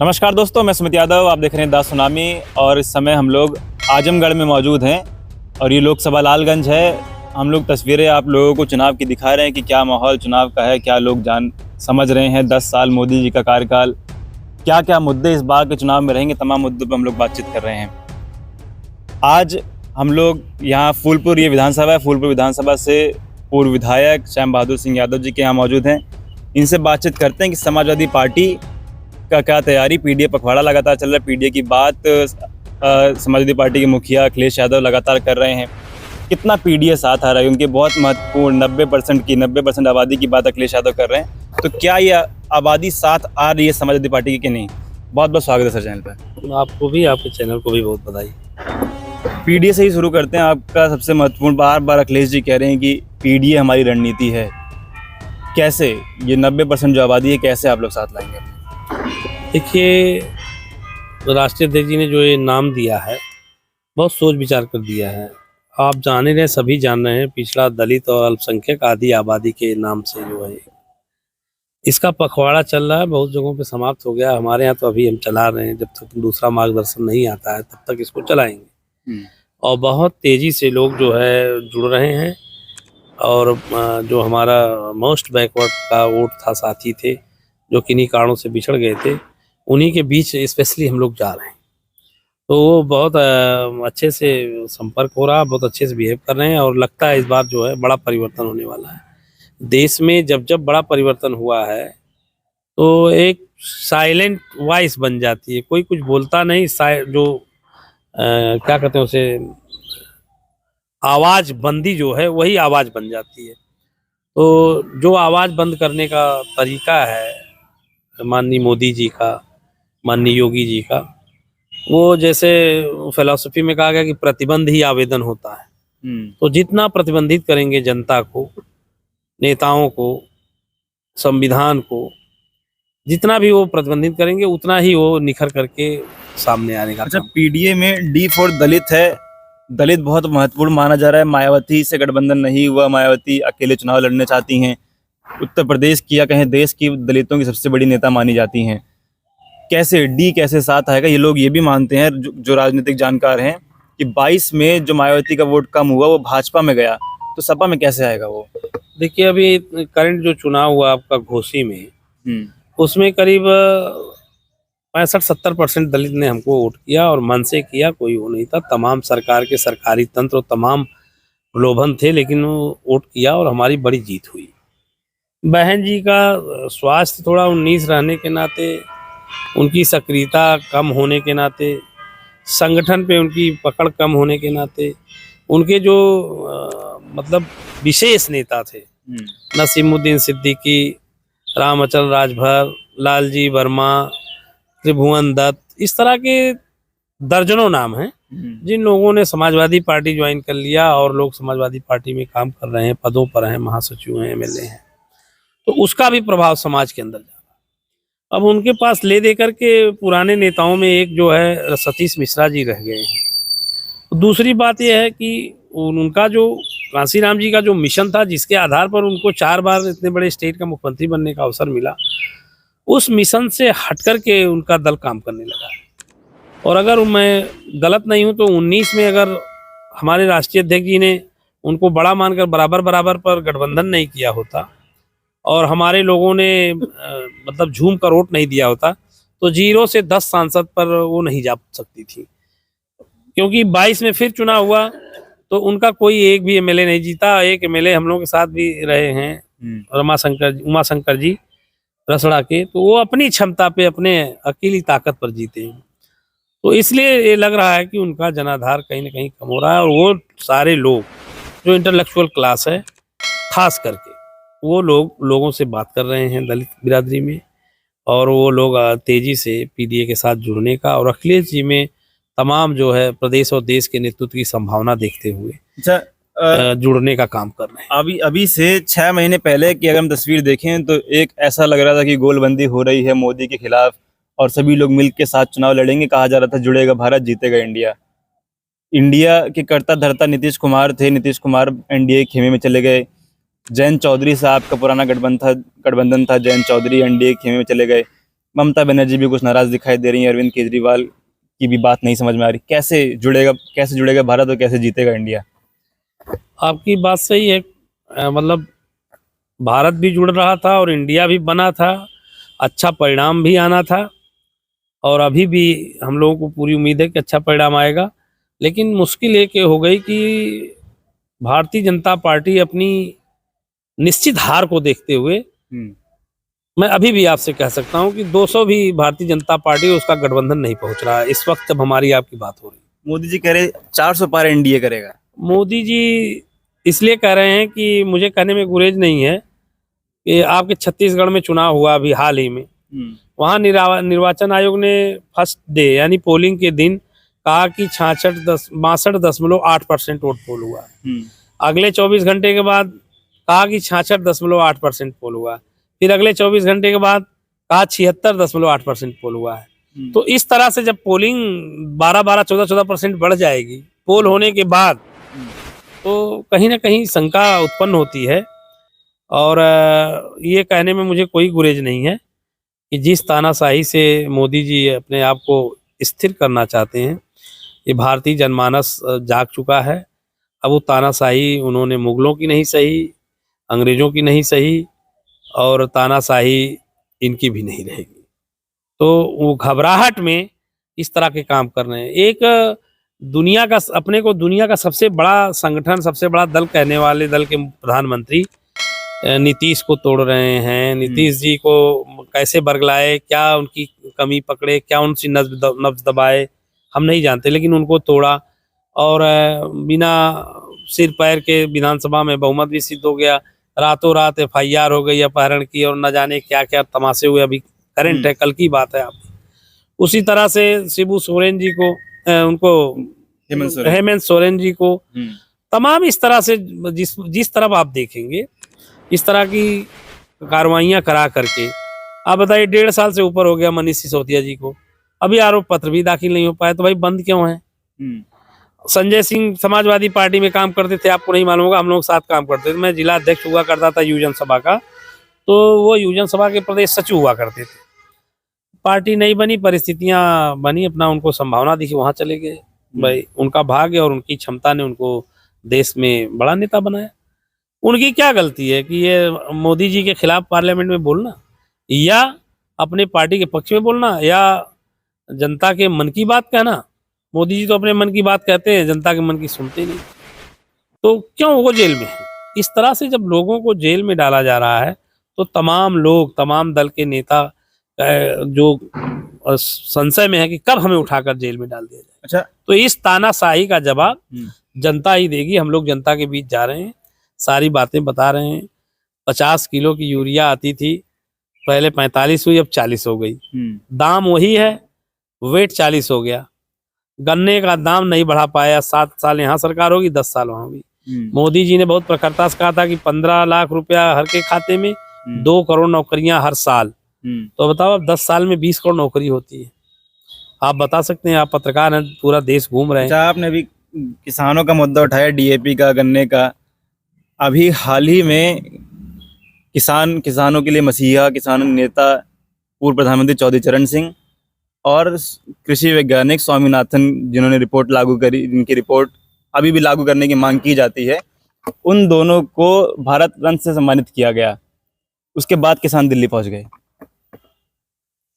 नमस्कार दोस्तों, मैं सुमित यादव। आप देख रहे हैं द सुनामी और इस समय हम लोग आजमगढ़ में मौजूद हैं और ये लोकसभा लालगंज है। हम लोग तस्वीरें आप लोगों को चुनाव की दिखा रहे हैं कि क्या माहौल चुनाव का है, क्या लोग समझ रहे हैं 10 साल मोदी जी का कार्यकाल, क्या क्या मुद्दे इस बार के चुनाव में रहेंगे, तमाम मुद्दों पर हम लोग बातचीत कर रहे हैं। आज हम लोग यहाँ फूलपुर, ये विधानसभा है, फूलपुर विधानसभा से पूर्व विधायक श्याम बहादुर सिंह यादव जी के यहाँ मौजूद हैं। इनसे बातचीत करते हैं कि समाजवादी पार्टी का क्या तैयारी, पीडीए पखवाड़ा लगातार चल रहा है। पीडीए की बात समाजवादी पार्टी के मुखिया अखिलेश यादव लगातार कर रहे हैं। कितना पीडीए साथ आ रहा है, उनकी बहुत महत्वपूर्ण 90% आबादी की बात अखिलेश यादव कर रहे हैं। तो क्या ये आबादी साथ आ रही है समाजवादी पार्टी की कि नहीं? बहुत बहुत स्वागत है सर चैनल पर। आपको भी, आपके चैनल को भी बहुत बधाई। पीडीए से ही शुरू करते हैं। आपका सबसे महत्वपूर्ण, बार बार अखिलेश जी कह रहे हैं कि पीडीए हमारी रणनीति है। कैसे ये 90% जो आबादी है, कैसे आप लोग साथ लाएंगे? देखिए, राष्ट्रीय अध्यक्ष जी ने जो ये नाम दिया है, बहुत सोच विचार कर दिया है। आप जान ही रहे, सभी जान रहे हैं, पिछड़ा, दलित और अल्पसंख्यक आदि आबादी के नाम से जो है इसका पखवाड़ा चल रहा है। बहुत जगहों पे समाप्त हो गया, हमारे यहाँ तो अभी हम चला रहे हैं। जब तक दूसरा मार्गदर्शन नहीं आता है तब तक इसको चलाएंगे। और बहुत तेजी से लोग जो है जुड़ रहे हैं। और जो हमारा मोस्ट बैकवर्ड का वोट था, साथी थे जो किन्हीं कारणों से बिछड़ गए थे, उन्हीं के बीच स्पेशली हम लोग जा रहे हैं। तो वो बहुत अच्छे से संपर्क हो रहा है, बहुत अच्छे से बिहेव कर रहे हैं। और लगता है इस बार जो है बड़ा परिवर्तन होने वाला है देश में। जब जब बड़ा परिवर्तन हुआ है तो एक साइलेंट वॉइस बन जाती है, कोई कुछ बोलता नहीं, जो क्या कहते हैं उसे, आवाज़ बंदी जो है वही आवाज़ बन जाती है। तो जो आवाज़ बंद करने का तरीका है माननीय मोदी जी का, माननीय योगी जी का, वो जैसे फिलॉसफी में कहा गया कि प्रतिबंध ही आवेदन होता है। तो जितना प्रतिबंधित करेंगे जनता को, नेताओं को, संविधान को, जितना भी वो प्रतिबंधित करेंगे उतना ही वो निखर करके सामने आने का। अच्छा, पीडीए में डी फॉर दलित है। दलित बहुत महत्वपूर्ण माना जा रहा है। मायावती से गठबंधन नहीं हुआ, मायावती अकेले चुनाव लड़ना चाहती हैं। उत्तर प्रदेश की या कहें देश की दलितों की सबसे बड़ी नेता मानी जाती हैं। कैसे डी कैसे साथ आएगा? ये लोग ये भी मानते हैं, जो राजनीतिक जानकार हैं, कि 22 में जो मायावती का वोट कम हुआ वो भाजपा में गया, तो सपा में कैसे आएगा वो? देखिए, अभी करंट जो चुनाव हुआ आपका घोसी में, उसमें करीब 65-70% दलित ने हमको वोट किया और मन से किया, कोई वो नहीं था। तमाम सरकार के सरकारी तंत्र और तमाम प्रलोभन थे, लेकिन वो वोट किया और हमारी बड़ी जीत हुई। बहन जी का स्वास्थ्य थोड़ा 19 रहने के नाते, उनकी सक्रियता कम होने के नाते, संगठन पे उनकी पकड़ कम होने के नाते, उनके जो मतलब विशेष नेता थे, नसीमुद्दीन सिद्दीकी, रामअचल राजभर, लालजी वर्मा, त्रिभुवन दत्त, इस तरह के दर्जनों नाम हैं जिन लोगों ने समाजवादी पार्टी ज्वाइन कर लिया और लोग समाजवादी पार्टी में काम कर रहे हैं, पदों पर हैं, महासचिव हैं, एमएलए हैं। तो उसका भी प्रभाव समाज के अंदर जा रहा है। अब उनके पास ले दे करके पुराने नेताओं में एक जो है सतीश मिश्रा जी रह गए हैं। दूसरी बात यह है कि उनका जो कांशीराम जी का जो मिशन था, जिसके आधार पर उनको 4 बार इतने बड़े स्टेट का मुख्यमंत्री बनने का अवसर मिला, उस मिशन से हट करके उनका दल काम करने लगा। और अगर मैं गलत नहीं हूं तो 19 में अगर हमारे राष्ट्रीय अध्यक्ष जी ने उनको बड़ा मानकर बराबर पर गठबंधन नहीं किया होता और हमारे लोगों ने मतलब झूम कर वोट नहीं दिया होता, तो 0 से 10 सांसद पर वो नहीं जा सकती थी। क्योंकि 22 में फिर चुनाव हुआ तो उनका कोई एक भी एमएलए नहीं जीता। एक एमएलए हम लोगों के साथ भी रहे हैं, उमाशंकर जी रसड़ा के, तो वो अपनी क्षमता पे, अपने अकेली ताकत पर जीते हैं। तो इसलिए ये लग रहा है कि उनका जनाधार कहीं ना कहीं कम हो रहा है। और वो सारे लोग जो इंटेलेक्चुअल क्लास है, खास करके वो लोगों से बात कर रहे हैं दलित बिरादरी में, और वो लोग तेजी से पीडीए के साथ जुड़ने का और अखिलेश जी में तमाम जो है प्रदेश और देश के नेतृत्व की संभावना देखते हुए जुड़ने का काम कर रहे हैं। अभी से 6 महीने पहले की अगर हम तस्वीर देखें तो एक ऐसा लग रहा था कि गोलबंदी हो रही है मोदी के खिलाफ और सभी लोग मिल के साथ चुनाव लड़ेंगे। कहा जा रहा था जुड़ेगा भारत, जीतेगा इंडिया। इंडिया के कर्ता धर्ता नीतीश कुमार थे। नीतीश कुमार एनडीए खेमे में चले गए। जयंत चौधरी साहब का पुराना गठबंधन था, जयंत चौधरी एनडीए खेमे में चले गए। ममता बनर्जी भी कुछ नाराज दिखाई दे रही है, अरविंद केजरीवाल की भी बात नहीं समझ में आ रही। कैसे जुड़ेगा भारत और कैसे जीतेगा इंडिया? आपकी बात सही है। मतलब भारत भी जुड़ रहा था और इंडिया भी बना था, अच्छा परिणाम भी आना था, और अभी भी हम लोगों को पूरी उम्मीद है कि अच्छा परिणाम आएगा। लेकिन मुश्किल एक ये हो गई कि भारतीय जनता पार्टी अपनी निश्चित हार को देखते हुए, मैं अभी भी आपसे कह सकता हूं कि 200 भी भारतीय जनता पार्टी उसका गठबंधन नहीं पहुंच रहा है इस वक्त जब हमारी आपकी बात हो रही है। मोदी जी कह रहे 400 पार एनडीए करेगा। मोदी जी इसलिए कह रहे हैं कि मुझे कहने में गुरेज नहीं है कि आपके छत्तीसगढ़ में चुनाव हुआ अभी हाल ही में, वहाँ निर्वाचन आयोग ने फर्स्ट डे यानी पोलिंग के दिन कहा कि 62.8% वोट पोल हुआ है। अगले 24 घंटे के बाद कहा कि 66.8% पोल हुआ है। फिर अगले 24 घंटे के बाद कहा 76.8% पोल हुआ है। तो इस तरह से जब पोलिंग 12-12, 14-14% बढ़ जाएगी पोल होने के बाद, तो कहीं ना कहीं शंका उत्पन्न होती है। और ये कहने में मुझे कोई गुरेज नहीं है कि जिस तानाशाही से मोदी जी अपने आप को स्थिर करना चाहते हैं, ये भारतीय जनमानस जाग चुका है। अब वो तानाशाही उन्होंने मुगलों की नहीं सही, अंग्रेजों की नहीं सही, और तानाशाही इनकी भी नहीं रहेगी। तो वो घबराहट में इस तरह के काम कर रहे हैं। एक दुनिया का, अपने को दुनिया का सबसे बड़ा संगठन, सबसे बड़ा दल कहने वाले दल के प्रधानमंत्री नीतीश को तोड़ रहे हैं। नीतीश जी को कैसे बरगलाए, क्या उनकी कमी पकड़े, क्या उनकी नब्ज दबाए, हम नहीं जानते, लेकिन उनको तोड़ा। और बिना सिर पैर के विधानसभा में बहुमत भी सिद्ध हो गया। रातों रात FIR हो गई अपहरण की, और न जाने क्या क्या तमाशे हुए। अभी करंट है, कल की बात है। आप उसी तरह से शिबू सोरेन जी को, उनको हेमंत सोरेन जी को, तमाम इस तरह से जिस तरफ आप देखेंगे इस तरह की कार्रवाइयां करा करके, आप बताइए 1.5 साल से ऊपर हो गया मनीष सिसोदिया जी को, अभी आरोप पत्र भी दाखिल नहीं हो पाया। तो भाई बंद क्यों है? संजय सिंह समाजवादी पार्टी में काम करते थे, आपको नहीं मालूम होगा, हम लोग साथ काम करते थे। मैं जिला अध्यक्ष हुआ करता था यूजन सभा का, तो वो यूजन सभा के प्रदेश सचिव हुआ करते थे। पार्टी नहीं बनी, परिस्थितियां बनी, अपना उनको संभावना दिखी, वहां चले गए। भाई उनका भाग्य और उनकी क्षमता ने उनको देश में बड़ा नेता बनाया। उनकी क्या गलती है कि ये मोदी जी के खिलाफ पार्लियामेंट में बोलना, या अपने पार्टी के पक्ष में बोलना, या जनता के मन की बात कहना। मोदी जी तो अपने मन की बात कहते हैं, जनता के मन की सुनते नहीं। तो क्यों वो जेल में है? इस तरह से जब लोगों को जेल में डाला जा रहा है, तो तमाम लोग, तमाम दल के नेता जो संशय में है कि कब हमें उठाकर जेल में डाल दिया जाए। अच्छा, तो इस तानाशाही का जवाब जनता ही देगी। हम लोग जनता के बीच जा रहे हैं, सारी बातें बता रहे हैं। 50 किलो की यूरिया आती थी, पहले 45 हुई, अब 40 हो गई। दाम वही है, वेट 40 हो गया। गन्ने का दाम नहीं बढ़ा पाया। 7 साल यहाँ सरकार होगी, 10 साल वहाँ होगी। मोदी जी ने बहुत प्रखरता से कहा था कि 15 लाख रुपया हर के खाते में, 2 करोड़ नौकरियां हर साल। तो बताओ अब 10 साल में 20 करोड़ नौकरी होती है। आप बता सकते हैं, आप पत्रकार हैं, पूरा देश घूम रहे हैं। अच्छा, आपने भी किसानों का मुद्दा उठाया, DAP का, गन्ने का। अभी हाल ही में किसानों के लिए मसीहा, किसान नेता पूर्व प्रधानमंत्री चौधरी चरण सिंह और कृषि वैज्ञानिक स्वामीनाथन, जिन्होंने रिपोर्ट लागू करी, जिनकी रिपोर्ट अभी भी लागू करने की मांग की जाती है, उन दोनों को भारत रत्न से सम्मानित किया गया। उसके बाद किसान दिल्ली पहुंच गए।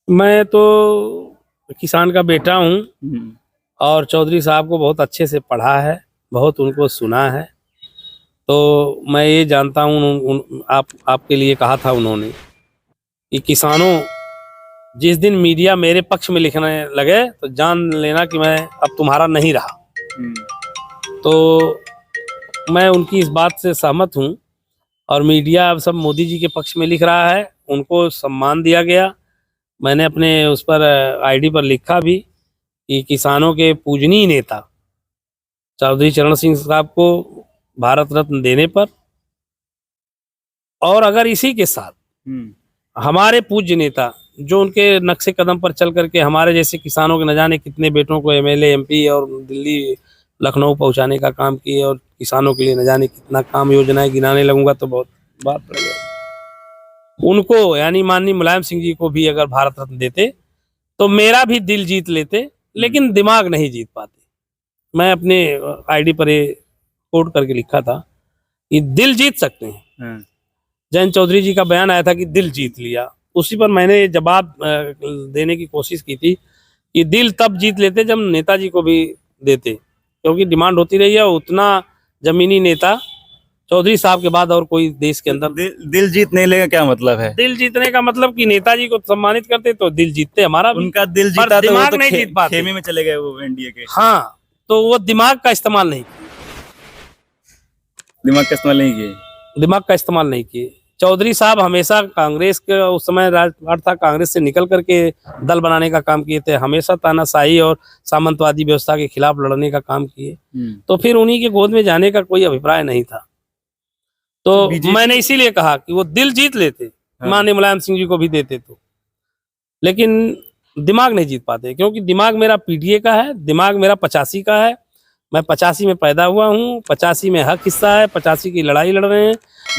मैं तो किसान का बेटा हूँ और चौधरी साहब को बहुत अच्छे से पढ़ा है, बहुत उनको सुना है। तो मैं ये जानता हूँ, आपके लिए कहा था उन्होंने कि किसानों, जिस दिन मीडिया मेरे पक्ष में लिखने लगे तो जान लेना कि मैं अब तुम्हारा नहीं रहा। तो मैं उनकी इस बात से सहमत हूँ। और मीडिया अब सब मोदी जी के पक्ष में लिख रहा है, उनको सम्मान दिया गया। मैंने अपने उस पर ID पर लिखा भी कि किसानों के पूजनीय नेता चौधरी चरण सिंह साहब को भारत रत्न देने पर, और अगर इसी के साथ हमारे पूज्य नेता जो उनके नक्शे कदम पर चल करके हमारे जैसे किसानों के न जाने कितने बेटों को MLA MP और दिल्ली लखनऊ पहुंचाने का काम किए, और किसानों के लिए न जाने कितना काम, योजनाएं गिनाने लगूंगा तो बहुत बात पड़ जाएगी। उनको यानी माननीय मुलायम सिंह जी को भी अगर भारत रत्न देते तो मेरा भी दिल जीत लेते, लेकिन दिमाग नहीं जीत पाते। मैं अपने आईडी पर ये कोट करके लिखा था कि दिल जीत सकते हैं। हाँ। जयंत चौधरी जी का बयान आया था कि दिल जीत लिया, उसी पर मैंने जवाब देने की कोशिश की थी कि दिल तब जीत लेते जब नेताजी को भी देते, क्योंकि डिमांड होती रही है उतना जमीनी नेता चौधरी साहब के बाद और कोई देश के अंदर। दिल जीतने लेगा क्या मतलब है? दिल जीतने का मतलब कि नेताजी को सम्मानित करते तो दिल जीतते हमारा भी। उनका दिल पर जीता तो वो दिमाग तो नहीं जीत पाते। खेमे में चले गए वो एनडीए के। हाँ, तो वो दिमाग का इस्तेमाल नहीं किए, दिमाग का इस्तेमाल नहीं किए। दिमाग का इस्तेमाल नहीं किए। चौधरी साहब हमेशा कांग्रेस के उस समय राजपाट था, कांग्रेस से निकल करके दल बनाने का काम किए थे, हमेशा तानाशाही और सामंतवादी व्यवस्था के खिलाफ लड़ने का काम किए। तो फिर उन्हीं के गोद में जाने का कोई अभिप्राय नहीं था। तो मैंने इसीलिए कहा कि वो दिल जीत लेते, माननीय मुलायम सिंह जी को भी देते तो, लेकिन दिमाग नहीं जीत पाते, क्योंकि दिमाग मेरा पीडीए का है, दिमाग मेरा 85 का है। मैं 85 में पैदा हुआ हूँ, 85 में हक हिस्सा है, 85 की लड़ाई लड़ रहे हैं।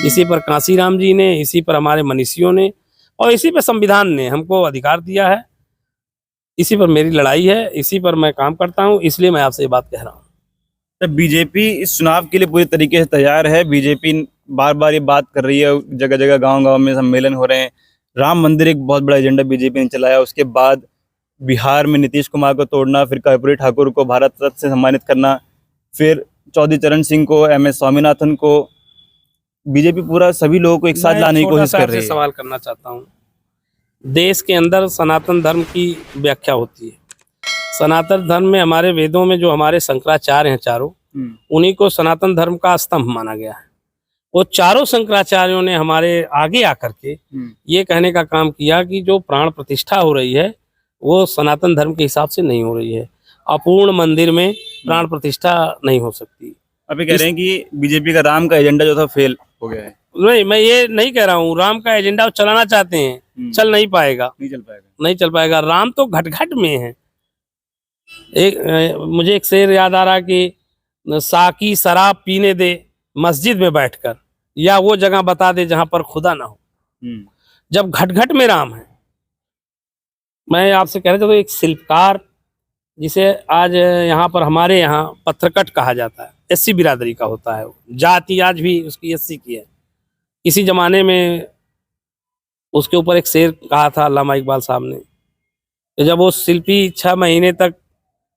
इसी पर कांसीराम जी ने, इसी पर हमारे मनीषियों ने और इसी पर संविधान ने हमको अधिकार दिया है। इसी पर मेरी लड़ाई है, इसी पर मैं काम करता हूँ, इसलिए मैं आपसे ये बात कह रहा हूँ। तो बीजेपी इस चुनाव के लिए पूरी तरीके से तैयार है। बीजेपी बार बार ये बात कर रही है, जगह जगह गांव-गांव में सम्मेलन हो रहे हैं। राम मंदिर एक बहुत बड़ा एजेंडा बीजेपी ने चलाया, उसके बाद बिहार में नीतीश कुमार को तोड़ना, फिर कर्पूरी ठाकुर को भारत रत्न से सम्मानित करना, फिर चौधरी चरण सिंह को, एम.एस. स्वामीनाथन को, बीजेपी पूरा सभी लोगों को एक साथ लाने की कोशिश कर रही है। सवाल करना चाहता हूँ, देश के अंदर सनातन धर्म की व्याख्या होती है। सनातन धर्म में हमारे वेदों में जो हमारे शंकराचार्य हैं चारों, उन्हीं को सनातन धर्म का स्तंभ माना गया है। वो चारों शंकराचार्यों ने हमारे आगे आकर के ये कहने का काम किया कि जो प्राण प्रतिष्ठा हो रही है वो सनातन धर्म के हिसाब से नहीं हो रही है। अपूर्ण मंदिर में प्राण प्रतिष्ठा नहीं हो सकती। अभी कह रहे हैं कि बीजेपी का राम का एजेंडा जो था फेल हो गया है। नहीं, मैं ये नहीं कह रहा हूँ, राम का एजेंडा चलाना चाहते हैं, चल नहीं पाएगा, नहीं चल पाएगा। राम तो घट घट में है। मुझे एक शेर याद आ रहा कि साकी शराब पीने दे मस्जिद में बैठकर, या वो जगह बता दे जहां पर खुदा ना हो। जब घट घट में राम है, मैं आपसे कह रहा था, एक शिल्पकार जिसे आज यहाँ पर हमारे यहाँ पत्थरकट कहा जाता है, एससी बिरादरी का होता है, जाति आज भी उसकी एससी की है। किसी जमाने में उसके ऊपर एक शेर कहा था अल्लामा इकबाल साहब ने कि जब वो शिल्पी 6 महीने तक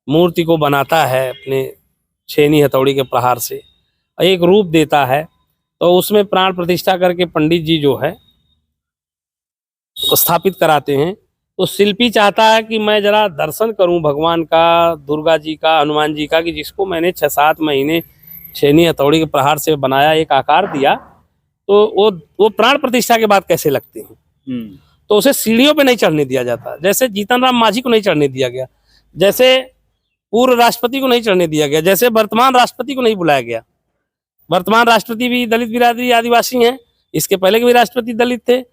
मूर्ति को बनाता है अपने छेनी हथौड़ी के प्रहार से, एक रूप देता है, तो उसमें प्राण प्रतिष्ठा करके पंडित जी जो है स्थापित कराते हैं। तो शिल्पी चाहता है कि मैं जरा दर्शन करूं भगवान का, दुर्गा जी का, हनुमान जी का, कि जिसको मैंने 6-7 महीने छेनी हथौड़ी के प्रहार से बनाया, एक आकार दिया, तो वो प्राण प्रतिष्ठा के बाद कैसे लगते हैं। तो उसे सीढ़ियों पे नहीं चढ़ने दिया जाता, जैसे जीतन राम मांझी को नहीं चढ़ने दिया गया, जैसे पूर्व राष्ट्रपति को नहीं चढ़ने दिया गया, जैसे वर्तमान राष्ट्रपति को नहीं बुलाया गया। वर्तमान राष्ट्रपति भी दलित बिरादरी आदिवासी हैं, इसके पहले के भी राष्ट्रपति दलित थे,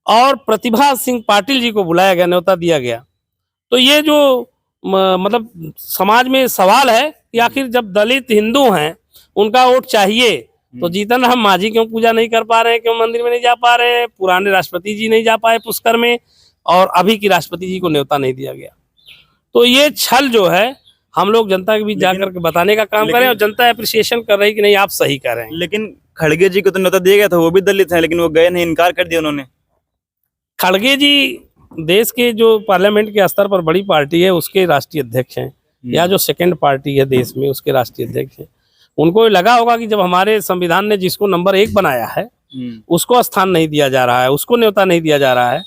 और प्रतिभा सिंह पाटिल जी को बुलाया गया, न्योता दिया गया। तो ये जो मतलब समाज में सवाल है कि आखिर जब दलित हिंदू हैं उनका वोट चाहिए, तो जीतन राम मांझी क्यों पूजा नहीं कर पा रहे हैं, क्यों मंदिर में नहीं जा पा रहे हैं, पुराने राष्ट्रपति जी नहीं जा पाए पुष्कर में, और अभी की राष्ट्रपति जी को न्योता नहीं दिया गया। तो ये छल जो है हम लोग जनता के बीच जाकर के बताने का काम करें, और जनता अप्रिसिएशन कर रही कि नहीं आप सही कर रहे हैं। लेकिन खड़गे जी को तो न्योता दिया गया था, वो भी दलित हैं, लेकिन वो गए नहीं, इनकार कर दिया उन्होंने। खड़गे जी देश के जो पार्लियामेंट के स्तर पर बड़ी पार्टी है उसके राष्ट्रीय अध्यक्ष हैं, या जो सेकंड पार्टी है देश में उसके राष्ट्रीय अध्यक्ष हैं। उनको लगा होगा कि जब हमारे संविधान ने जिसको नंबर 1 बनाया है उसको स्थान नहीं दिया जा रहा है, उसको न्योता नहीं दिया जा रहा है,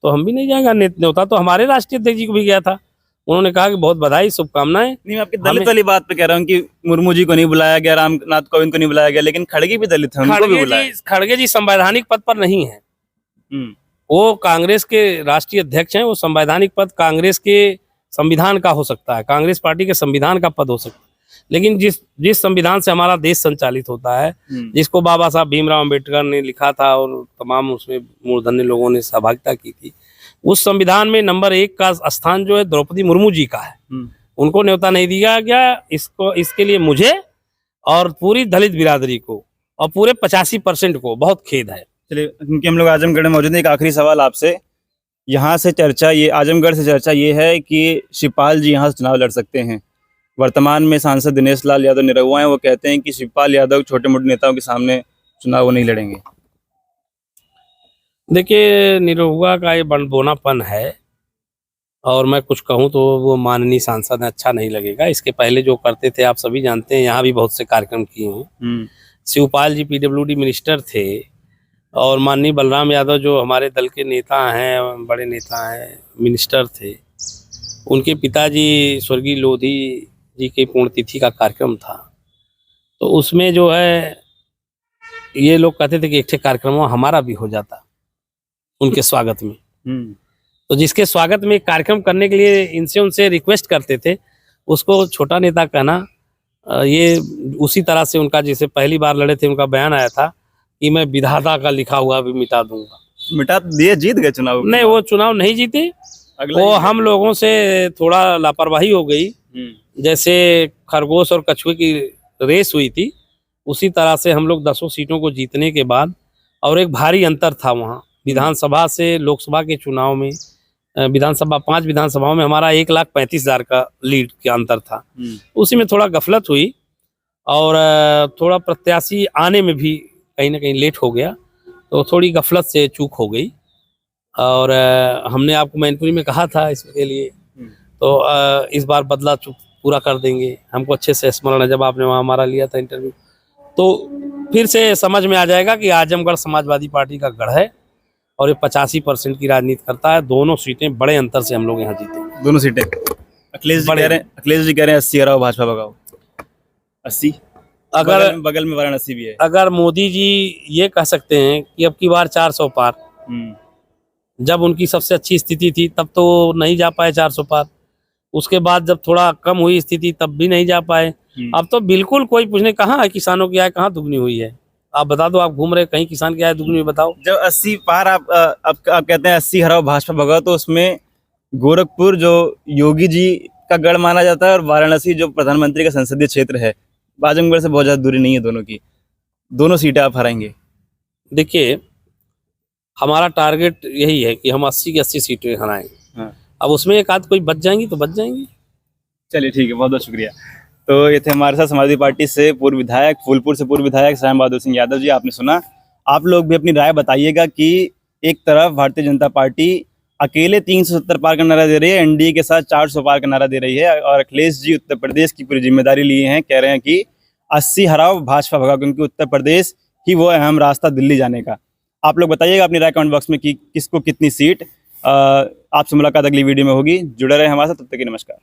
तो हम भी नहीं जाएगा। न्योता तो हमारे राष्ट्रीय अध्यक्ष जी को भी गया था, उन्होंने कहा कि बहुत बधाई, शुभकामनाएं। नहीं, मैं आपकी दलित वाली बात पे कह रहा हूँ कि मुर्मू जी को नहीं बुलाया गया, रामनाथ कोविंद को नहीं बुलाया गया, लेकिन खड़गे भी दलित हैं, उनको भी बुलाया। खड़गे जी संवैधानिक पद पर नहीं है, वो कांग्रेस के राष्ट्रीय अध्यक्ष हैं। वो संवैधानिक पद कांग्रेस के संविधान का हो सकता है, कांग्रेस पार्टी के संविधान का पद हो सकता है, लेकिन जिस संविधान से हमारा देश संचालित होता है, जिसको बाबा साहब भीमराव अंबेडकर ने लिखा था और तमाम उसमें मूर्धन्य लोगों ने सहभागिता की थी, उस संविधान में नंबर 1 का स्थान जो है द्रौपदी मुर्मू जी का है। उनको न्योता नहीं दिया गया। इसके लिए मुझे और पूरी दलित बिरादरी को और पूरे 85% को बहुत खेद है। चलिए, क्योंकि हम लोग आजमगढ़ में मौजूद हैं, एक आखिरी सवाल आपसे। यहाँ से चर्चा ये, आजमगढ़ से चर्चा ये है कि शिवपाल जी यहाँ से चुनाव लड़ सकते हैं। वर्तमान में सांसद दिनेश लाल यादव निरहुआ हैं, वो कहते हैं कि शिवपाल यादव छोटे मोटे नेताओं के सामने चुनाव वो नहीं लड़ेंगे। देखिए, निरहुआ का ये बड़बोनापन है, और मैं कुछ कहूँ तो वो माननीय सांसद हैं, अच्छा नहीं लगेगा। इसके पहले जो करते थे आप सभी जानते हैं, यहाँ भी बहुत से कार्यक्रम किए हैं। शिवपाल जी पीडब्ल्यूडी मिनिस्टर थे, और माननीय बलराम यादव जो हमारे दल के नेता हैं, बड़े नेता हैं, मिनिस्टर थे। उनके पिताजी स्वर्गीय लोधी जी की पुण्यतिथि का कार्यक्रम था, तो उसमें जो है ये लोग कहते थे कि एक ठे कार्यक्रम हमारा भी हो जाता उनके स्वागत में। तो जिसके स्वागत में एक कार्यक्रम करने के लिए इनसे उनसे रिक्वेस्ट करते थे, उसको छोटा नेता कहना, ये उसी तरह से उनका, जैसे पहली बार लड़े थे, उनका बयान आया था कि मैं विधाता का लिखा हुआ भी मिटा दूंगा। मिटा दिए, जीत गए चुनाव? नहीं, वो चुनाव नहीं जीते, वो हम लोगों से थोड़ा लापरवाही हो गई। जैसे खरगोश और कछुए की रेस हुई थी, उसी तरह से हम लोग 10 सीटों को जीतने के बाद, और एक भारी अंतर था वहाँ विधानसभा से लोकसभा के चुनाव में। विधानसभा 5 विधानसभाओं में हमारा 1,35,000 का लीड का अंतर था। उसी में थोड़ा गफलत हुई, और थोड़ा प्रत्याशी आने में भी कहीं ना कहीं लेट हो गया, तो थोड़ी गफलत से चूक हो गई। और हमने आपको मैनपुरी में कहा था इसके लिए, तो इस बार बदला चूक पूरा कर देंगे। हमको अच्छे से स्मरण है, जब आपने वहाँ हमारा लिया था इंटरव्यू, तो फिर से समझ में आ जाएगा कि आजमगढ़ समाजवादी पार्टी का गढ़ है, और ये 85% की राजनीति करता है। दोनों सीटें बड़े अंतर से हम लोग यहाँ जीते। दोनों सीटें अखिलेश जी कह रहे हैं 80 हराओ भाजपा भगाओ। 80 अगर बगल में वाराणसी भी है। अगर मोदी जी ये कह सकते हैं कि अब की बार 400 पार, जब उनकी सबसे अच्छी स्थिति थी तब तो नहीं जा पाए 400 पार, उसके बाद जब थोड़ा कम हुई स्थिति तब भी नहीं जा पाए। अब तो बिल्कुल कोई पूछने कहाँ है किसानों की आय कहाँ दुगनी हुई है? आप बता दो, आप घूम रहे कहीं किसान की आय दुगनी हुई, बताओ। जब 80 पार आप कहते हैं 80 हराओ भाजपा भगाओ, तो उसमें गोरखपुर जो योगी जी का गढ़ माना जाता है, और वाराणसी जो प्रधानमंत्री का संसदीय क्षेत्र है, आजमगढ़ से बहुत ज्यादा दूरी नहीं है दोनों की। दोनों सीटें आप हराएंगे। देखिए, हमारा टारगेट यही है कि हम 80 की 80 सीटें हराएंगे। हाँ। अब उसमें एक आध कोई बच जाएंगी तो बच जाएंगी। चलिए ठीक है, बहुत बहुत शुक्रिया। तो ये थे हमारे साथ समाजवादी पार्टी से पूर्व विधायक, फूलपुर से पूर्व विधायक श्याम बहादुर सिंह यादव जी। आपने सुना, आप लोग भी अपनी राय बताइएगा कि एक तरफ भारतीय जनता पार्टी अकेले 370 पार का नारा दे रही है, एनडीए के साथ 400 पार का नारा दे रही है, और अखिलेश जी उत्तर प्रदेश की पूरी जिम्मेदारी लिए हैं, कह रहे हैं कि 80 हराओ भाजपा भगाओ, क्योंकि उत्तर प्रदेश ही वो अहम रास्ता दिल्ली जाने का। आप लोग बताइएगा अपनी राय कमेंट बॉक्स में कि किसको कितनी सीट। आपसे मुलाकात अगली वीडियो में होगी। जुड़े रहे हमारे साथ, तब तक के नमस्कार।